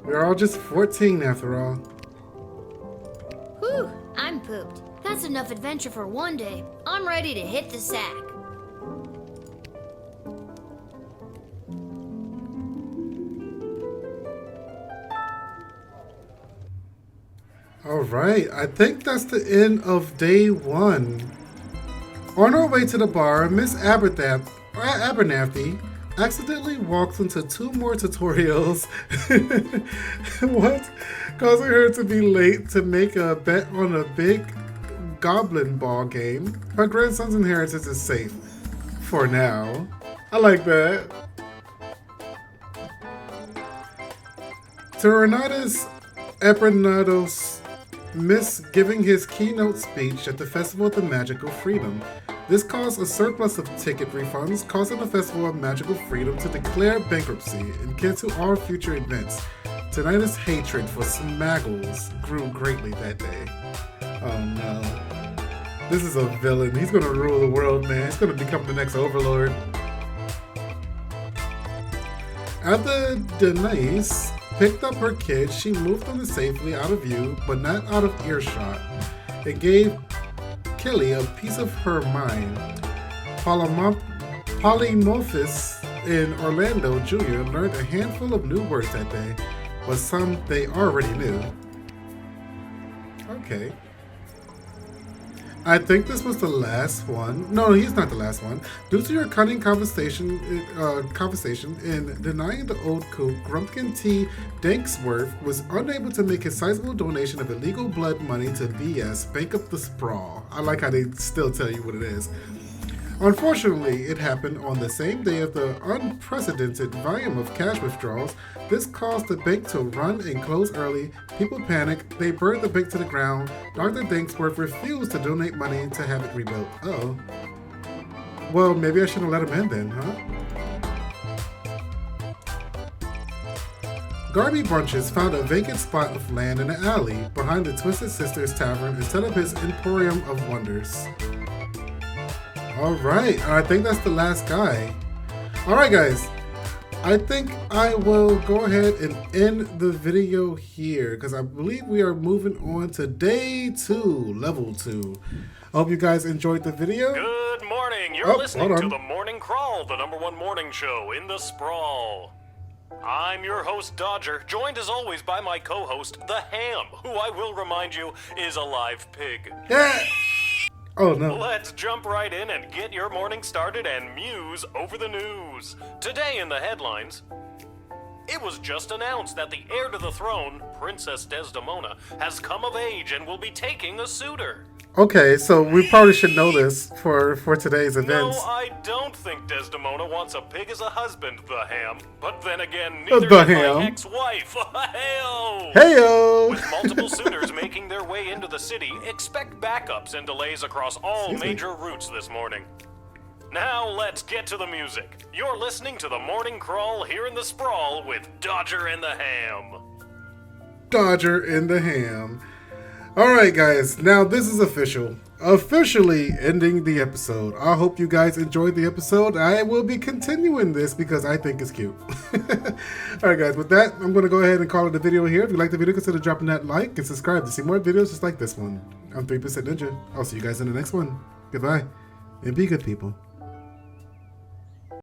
We're all just 14 after all. Whew, I'm pooped. That's enough adventure for one day. I'm ready to hit the sack. Alright, I think that's the end of day 1. On our way to the bar, Miss Abernathy accidentally walks into 2 more tutorials. What? Causing her to be late to make a bet on a big goblin ball game. Her grandson's inheritance is safe. For now. I like that. Tyrannatus Epernados missed giving his keynote speech at the Festival of the Magical Freedom. This caused a surplus of ticket refunds, causing the Festival of Magical Freedom to declare bankruptcy and cancel all future events. Tonight's hatred for Smaggles grew greatly that day. Oh no. This is a villain. He's gonna rule the world, man. He's gonna become the next overlord. After Denise picked up her kids, she moved them safely out of view, but not out of earshot. It gave Kelly a piece of her mind. Polymorphus in Orlando Jr. learned a handful of new words that day, but some they already knew. Okay. I think this was the last one. No, he's not the last one. Due to your cunning conversation in denying the old cook, Grumpkin T. Danksworth was unable to make his sizable donation of illegal blood money to BS Bank Up the Sprawl. I like how they still tell you what it is. Unfortunately, it happened on the same day of the unprecedented volume of cash withdrawals. This caused the bank to run and close early. People panicked. They burned the bank to the ground. Dr. Danksworth refused to donate money to have it rebuilt. Oh. Well, maybe I shouldn't have let him in then, huh? Garby Bunches found a vacant spot of land in an alley behind the Twisted Sisters Tavern and set up his Emporium of Wonders. Alright, I think that's the last guy. Alright guys, I think I will go ahead and end the video here because I believe we are moving on to day 2, level 2. I hope you guys enjoyed the video. Good morning, you're listening to the Morning Crawl, the #1 morning show in the sprawl. I'm your host, Dodger, joined as always by my co-host, the Ham, who I will remind you is a live pig. Yeah. Oh no. Let's jump right in and get your morning started and muse over the news. Today in the headlines, it was just announced that the heir to the throne, Princess Desdemona, has come of age and will be taking a suitor. Okay, so we probably should know this for today's events. No, I don't think Desdemona wants a pig as a husband, the Ham. But then again, neither the does Ham. my ex-wife. Heyo! Heyo! With multiple suitors making their way into the city, expect backups and delays across all major routes this morning. Now let's get to the music. You're listening to the Morning Crawl here in the Sprawl with Dodger and the Ham. Dodger and the Ham. Alright guys, now this is officially ending the episode. I hope you guys enjoyed the episode. I will be continuing this because I think it's cute. Alright guys, with that, I'm going to go ahead and call it a video here. If you like the video, consider dropping that like and subscribe to see more videos just like this one. I'm 3% Ninja. I'll see you guys in the next one. Goodbye, and be good people.